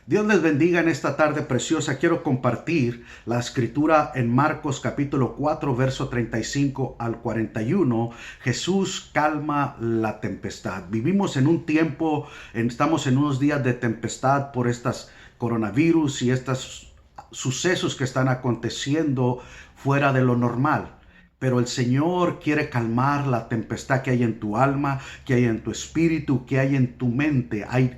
Dios les bendiga en esta tarde preciosa. Quiero compartir la escritura en Marcos capítulo 4, verso 35 al 41. Jesús calma la tempestad. Vivimos en un tiempo, estamos en unos días de tempestad por estas coronavirus y estos sucesos que están aconteciendo fuera de lo normal. Pero el Señor quiere calmar la tempestad que hay en tu alma, que hay en tu espíritu, que hay en tu mente. Hay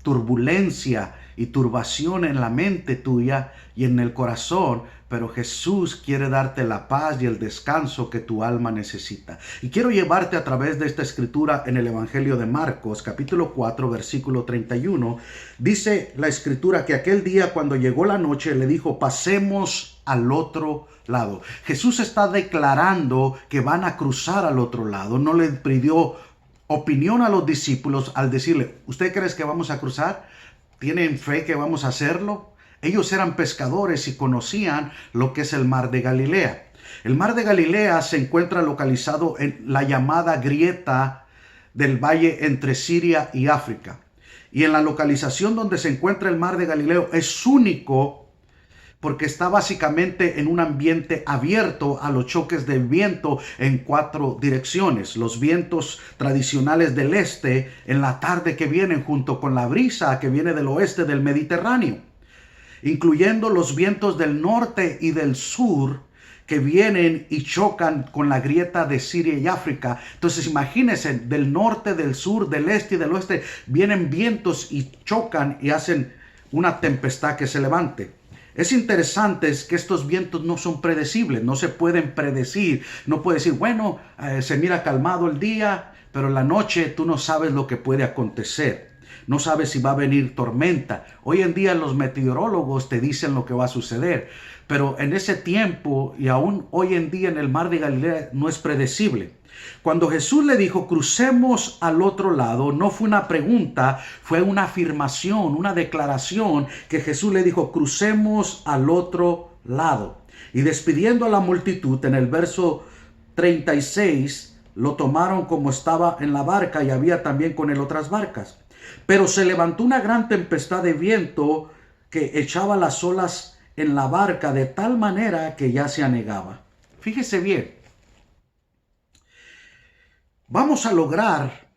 turbulencia y turbación en la mente tuya y en el corazón, pero Jesús quiere darte la paz y el descanso que tu alma necesita. Y quiero llevarte a través de esta escritura en el Evangelio de Marcos, capítulo 4, versículo 31. Dice la escritura que aquel día, cuando llegó la noche, le dijo: pasemos al otro lado. Jesús está declarando que van a cruzar al otro lado. No le pidió opinión a los discípulos al decirle: ¿usted cree que vamos a cruzar? ¿Tienen fe que vamos a hacerlo? Ellos eran pescadores y conocían lo que es el mar de Galilea. El mar de Galilea se encuentra localizado en la llamada grieta del valle entre Siria y África. Y en la localización donde se encuentra el mar de Galileo es único porque está básicamente en un ambiente abierto a los choques del viento en 4 direcciones. Los vientos tradicionales del este en la tarde que vienen junto con la brisa que viene del oeste del Mediterráneo, incluyendo los vientos del norte y del sur que vienen y chocan con la grieta de Siria y África. Entonces imagínense, del norte, del sur, del este y del oeste vienen vientos y chocan y hacen una tempestad que se levante. Es interesante es que estos vientos no son predecibles, no se pueden predecir. No puedes decir, bueno, se mira calmado el día, pero en la noche tú no sabes lo que puede acontecer. No sabes si va a venir tormenta. Hoy en día los meteorólogos te dicen lo que va a suceder, pero en ese tiempo y aún hoy en día en el mar de Galilea no es predecible. Cuando Jesús le dijo crucemos al otro lado, no fue una pregunta, fue una afirmación, una declaración que Jesús le dijo: crucemos al otro lado. Y despidiendo a la multitud, en el verso 36, lo tomaron como estaba en la barca, y había también con él otras barcas. Pero se levantó una gran tempestad de viento que echaba las olas en la barca de tal manera que ya se anegaba. Fíjese bien. Vamos a lograr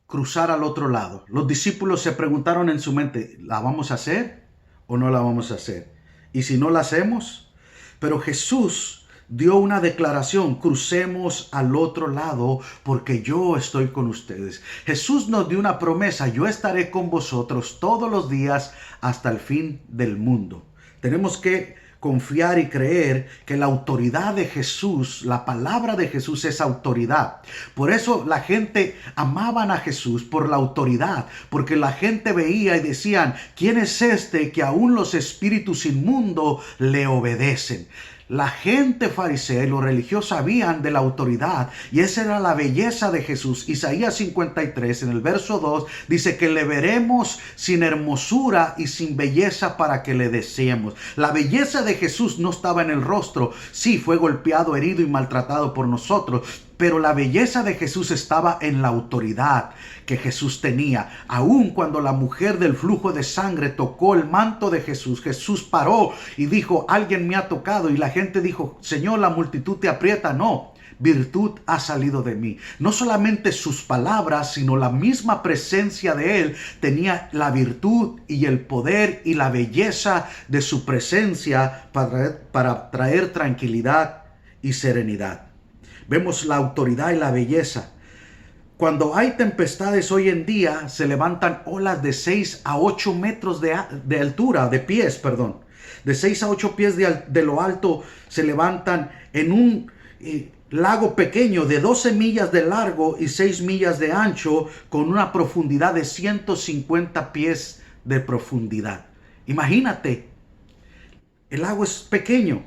cruzar al otro lado. Los discípulos se preguntaron en su mente: ¿la vamos a hacer o no la vamos a hacer? ¿Y si no la hacemos? Pero Jesús dio una declaración: crucemos al otro lado porque yo estoy con ustedes. Jesús nos dio una promesa: yo estaré con vosotros todos los días hasta el fin del mundo. Tenemos que confiar y creer que la autoridad de Jesús, la palabra de Jesús es autoridad. Por eso la gente amaban a Jesús por la autoridad, porque la gente veía y decían: ¿quién es este que aún los espíritus inmundos le obedecen? La gente farisea y los religiosos sabían de la autoridad, y esa era la belleza de Jesús. Isaías 53 en el verso 2 dice que le veremos sin hermosura y sin belleza para que le deseemos. La belleza de Jesús no estaba en el rostro. Sí, fue golpeado, herido y maltratado por nosotros, pero la belleza de Jesús estaba en la autoridad que Jesús tenía. Aun cuando la mujer del flujo de sangre tocó el manto de Jesús, Jesús paró y dijo: alguien me ha tocado. Y la gente dijo: Señor, la multitud te aprieta. No, virtud ha salido de mí. No solamente sus palabras, sino la misma presencia de él tenía la virtud y el poder y la belleza de su presencia para traer tranquilidad y serenidad. Vemos la autoridad y la belleza. Cuando hay tempestades hoy en día, se levantan olas de 6 a 8 metros de altura, de pies, perdón. De 6 a 8 pies de lo alto se levantan en un lago pequeño de 12 millas de largo y 6 millas de ancho, con una profundidad de 150 pies de profundidad. Imagínate, el lago es pequeño,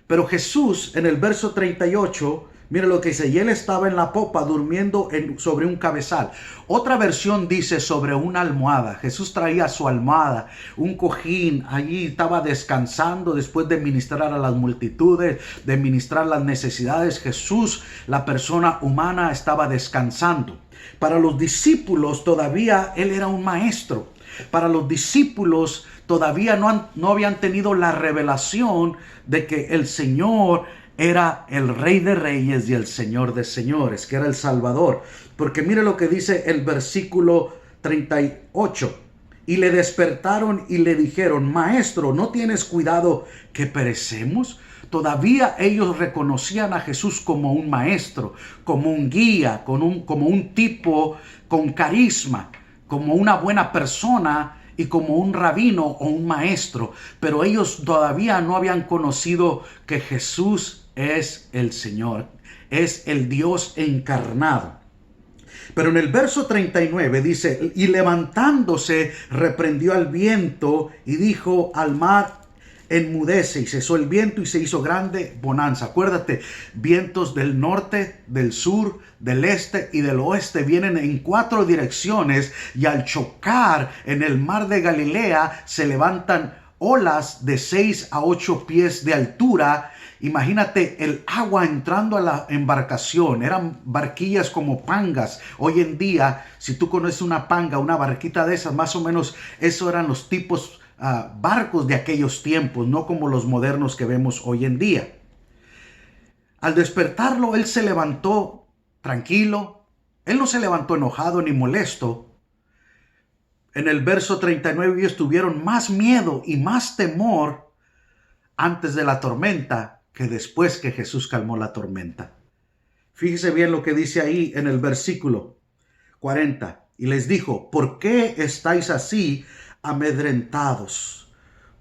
pero Jesús en el verso 38, mira lo que dice: y él estaba en la popa durmiendo sobre un cabezal. Otra versión dice sobre una almohada. Jesús traía su almohada, un cojín. Allí estaba descansando después de ministrar a las multitudes, de ministrar las necesidades. Jesús, la persona humana, estaba descansando. Para los discípulos todavía él era un maestro. Para los discípulos todavía no habían tenido la revelación de que el Señor era el Rey de Reyes y el Señor de Señores, que era el Salvador. Porque mire lo que dice el versículo 38. Y le despertaron y le dijeron: Maestro, ¿no tienes cuidado que perecemos? Todavía ellos reconocían a Jesús como un maestro, como un guía, como un tipo con carisma, como una buena persona y como un rabino o un maestro. Pero ellos todavía no habían conocido que Jesús es el Señor, es el Dios encarnado. Pero en el verso 39 dice: y levantándose reprendió al viento y dijo al mar: enmudece. Y cesó el viento y se hizo grande bonanza. Acuérdate, vientos del norte, del sur, del este y del oeste vienen en 4 direcciones, y al chocar en el mar de Galilea se levantan olas de 6 a 8 pies de altura. Imagínate el agua entrando a la embarcación. Eran barquillas como pangas. Hoy en día, si tú conoces una panga, una barquita de esas, más o menos eso eran los tipos barcos de aquellos tiempos, no como los modernos que vemos hoy en día. Al despertarlo, él se levantó tranquilo. Él no se levantó enojado ni molesto. En el verso 39 ellos tuvieron más miedo y más temor antes de la tormenta que después que Jesús calmó la tormenta. Fíjese bien lo que dice ahí en el versículo 40. Y les dijo: ¿por qué estáis así amedrentados?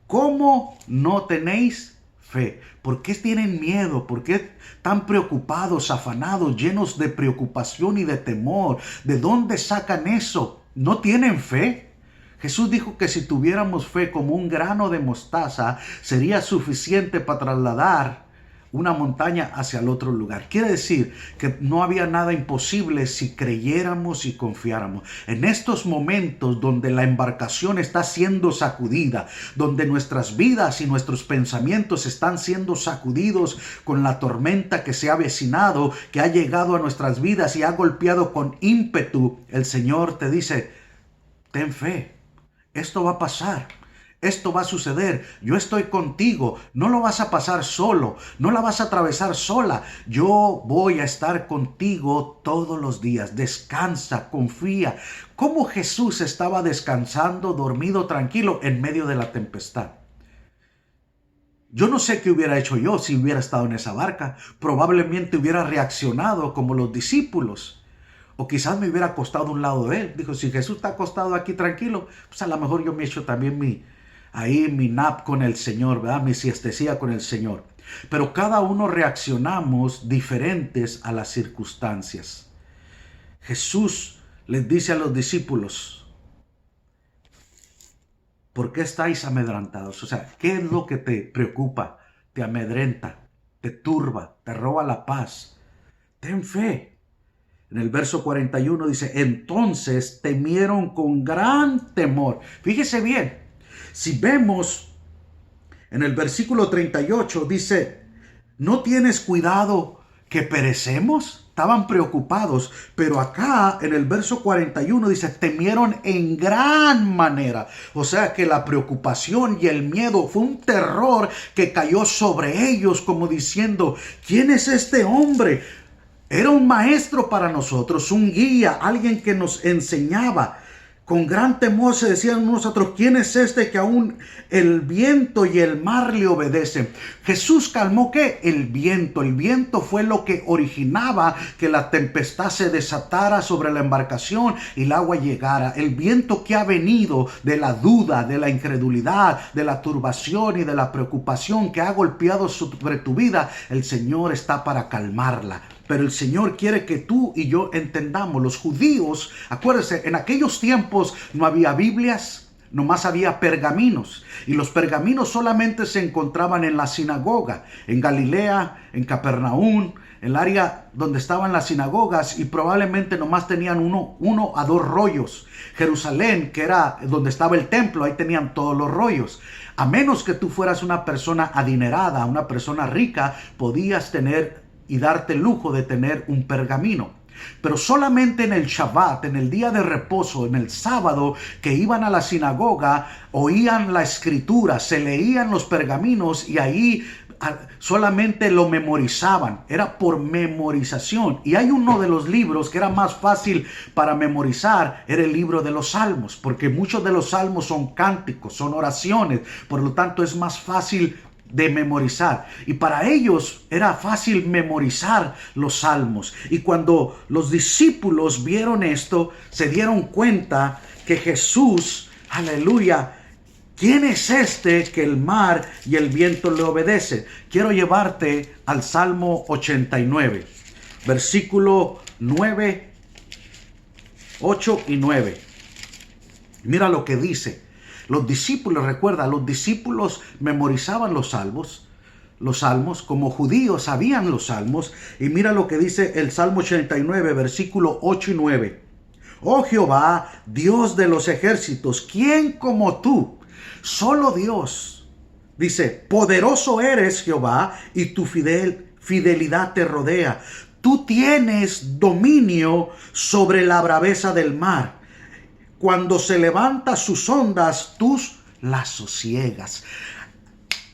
¿Cómo no tenéis fe? ¿Por qué tienen miedo? ¿Por qué están preocupados, afanados, llenos de preocupación y de temor? ¿De dónde sacan eso? ¿No tienen fe? Jesús dijo que si tuviéramos fe como un grano de mostaza, sería suficiente para trasladar una montaña hacia el otro lugar. Quiere decir que no había nada imposible si creyéramos y confiáramos. En estos momentos donde la embarcación está siendo sacudida, donde nuestras vidas y nuestros pensamientos están siendo sacudidos con la tormenta que se ha avecinado, que ha llegado a nuestras vidas y ha golpeado con ímpetu, el Señor te dice: ten fe, esto va a pasar. Esto va a suceder. Yo estoy contigo. No lo vas a pasar solo. No la vas a atravesar sola. Yo voy a estar contigo todos los días. Descansa, confía. ¿Cómo Jesús estaba descansando, dormido, tranquilo en medio de la tempestad? Yo no sé qué hubiera hecho yo si hubiera estado en esa barca. Probablemente hubiera reaccionado como los discípulos. O quizás me hubiera acostado a un lado de él. Dijo: si Jesús está acostado aquí tranquilo, pues a lo mejor yo me echo también mi nap con el Señor, ¿verdad? Mi siestecilla con el Señor. Pero cada uno reaccionamos diferentes a las circunstancias. Jesús les dice a los discípulos: ¿por qué estáis amedrentados? O sea, ¿qué es lo que te preocupa, te amedrenta, te turba, te roba la paz? Ten fe. En el verso 41 dice: entonces temieron con gran temor. Fíjese bien. Si vemos en el versículo 38 dice: ¿no tienes cuidado que perecemos? Estaban preocupados, pero acá en el verso 41 dice: temieron en gran manera. O sea que la preocupación y el miedo fue un terror que cayó sobre ellos, como diciendo: ¿quién es este hombre? Era un maestro para nosotros, un guía, alguien que nos enseñaba. Con gran temor se decían unos a otros: ¿quién es este que aún el viento y el mar le obedecen? Jesús calmó ¿qué? El viento. El viento fue lo que originaba que la tempestad se desatara sobre la embarcación y el agua llegara. El viento que ha venido de la duda, de la incredulidad, de la turbación y de la preocupación que ha golpeado sobre tu vida, el Señor está para calmarla. Pero el Señor quiere que tú y yo entendamos. Los judíos, acuérdense, en aquellos tiempos no había Biblias, nomás había pergaminos. Y los pergaminos solamente se encontraban en la sinagoga, en Galilea, en Capernaum, en el área donde estaban las sinagogas, y probablemente nomás tenían uno a 2 rollos. Jerusalén, que era donde estaba el templo, ahí tenían todos los rollos. A menos que tú fueras una persona adinerada, una persona rica, podías tener y darte el lujo de tener un pergamino. Pero solamente en el Shabbat, en el día de reposo, en el sábado, que iban a la sinagoga, oían la escritura, se leían los pergaminos y ahí solamente lo memorizaban. Era por memorización. Y hay uno de los libros que era más fácil para memorizar, era el libro de los Salmos, porque muchos de los salmos son cánticos, son oraciones, por lo tanto es más fácil de memorizar. Y para ellos era fácil memorizar los salmos. Y cuando los discípulos vieron esto, se dieron cuenta que Jesús, aleluya, ¿quién es este que el mar y el viento le obedecen? Quiero llevarte al Salmo 89, versículo 9, 8 y 9. Mira lo que dice. Los discípulos, recuerda, los discípulos memorizaban los salmos, como judíos sabían los salmos. Y mira lo que dice el Salmo 89, versículo 8 y 9. Oh Jehová, Dios de los ejércitos, ¿quién como tú? Solo Dios. Dice, poderoso eres Jehová y tu fidelidad te rodea. Tú tienes dominio sobre la braveza del mar. Cuando se levanta sus ondas, tú las sosiegas.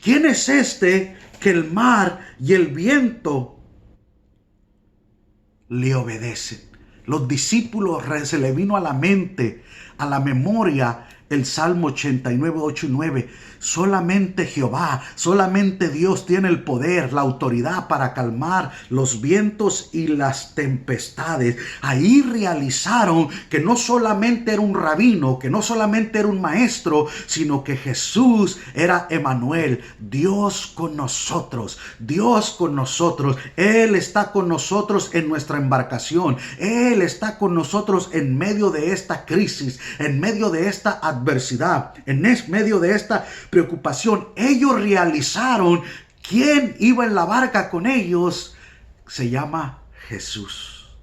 ¿Quién es este que el mar y el viento le obedecen? Los discípulos se le vino a la mente, a la memoria, el Salmo 89, 8 y 9. Solamente Jehová, solamente Dios tiene el poder, la autoridad para calmar los vientos y las tempestades. Ahí realizaron que no solamente era un rabino, que no solamente era un maestro, sino que Jesús era Emmanuel, Dios con nosotros, Dios con nosotros. Él está con nosotros en nuestra embarcación. Él está con nosotros en medio de esta crisis, en medio de esta adversidad, en medio de esta preocupación. Ellos realizaron quién iba en la barca con ellos. Se llama Jesús.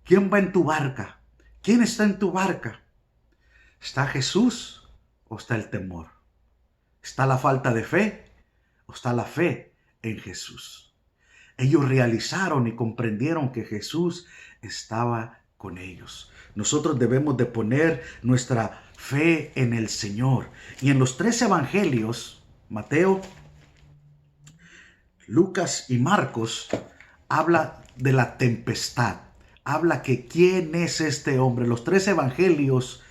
¿Quién va en tu barca? ¿Quién está en tu barca? ¿Está Jesús o está el temor? ¿Está la falta de fe o está la fe en Jesús? Ellos realizaron y comprendieron que Jesús estaba con ellos. Nosotros debemos de poner nuestra fe en el Señor. Y en los 3 evangelios, Mateo, Lucas y Marcos, habla de la tempestad. Habla que quién es este hombre. Los 3 evangelios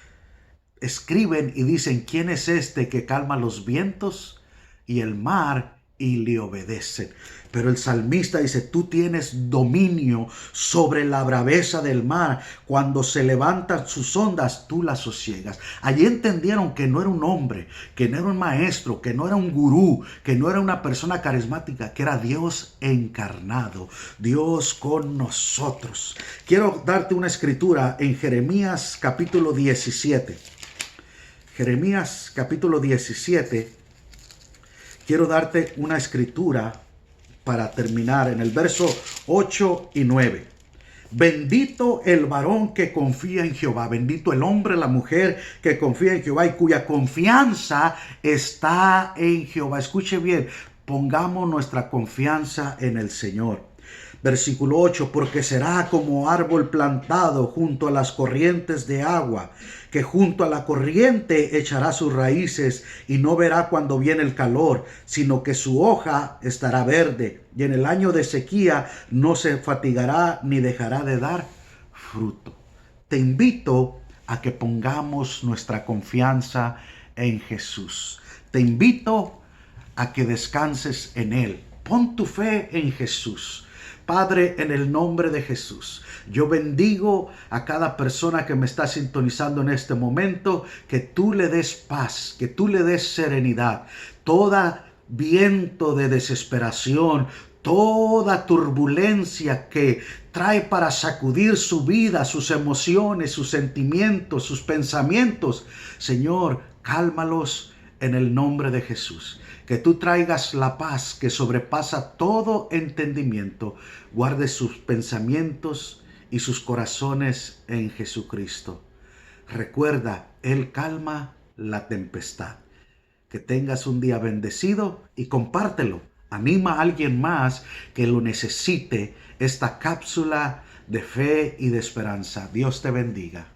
escriben y dicen quién es este que calma los vientos y el mar y le obedecen. Pero el salmista dice, tú tienes dominio sobre la braveza del mar. Cuando se levantan sus ondas, tú las sosiegas. Allí entendieron que no era un hombre, que no era un maestro, que no era un gurú, que no era una persona carismática, que era Dios encarnado, Dios con nosotros. Quiero darte una escritura en Jeremías capítulo 17. Jeremías capítulo 17. Quiero darte una escritura para terminar en el verso 8 y 9. Bendito el varón que confía en Jehová, bendito el hombre, la mujer que confía en Jehová y cuya confianza está en Jehová. Escuche bien, pongamos nuestra confianza en el Señor. Versículo 8, porque será como árbol plantado junto a las corrientes de agua, que junto a la corriente echará sus raíces y no verá cuando viene el calor, sino que su hoja estará verde y en el año de sequía no se fatigará ni dejará de dar fruto. Te invito a que pongamos nuestra confianza en Jesús. Te invito a que descanses en Él. Pon tu fe en Jesús. Padre, en el nombre de Jesús, yo bendigo a cada persona que me está sintonizando en este momento, que tú le des paz, que tú le des serenidad. Toda viento de desesperación, toda turbulencia que trae para sacudir su vida, sus emociones, sus sentimientos, sus pensamientos, Señor, cálmalos en el nombre de Jesús. Que tú traigas la paz que sobrepasa todo entendimiento. Guarde sus pensamientos y sus corazones en Jesucristo. Recuerda, Él calma la tempestad. Que tengas un día bendecido y compártelo. Anima a alguien más que lo necesite, esta cápsula de fe y de esperanza. Dios te bendiga.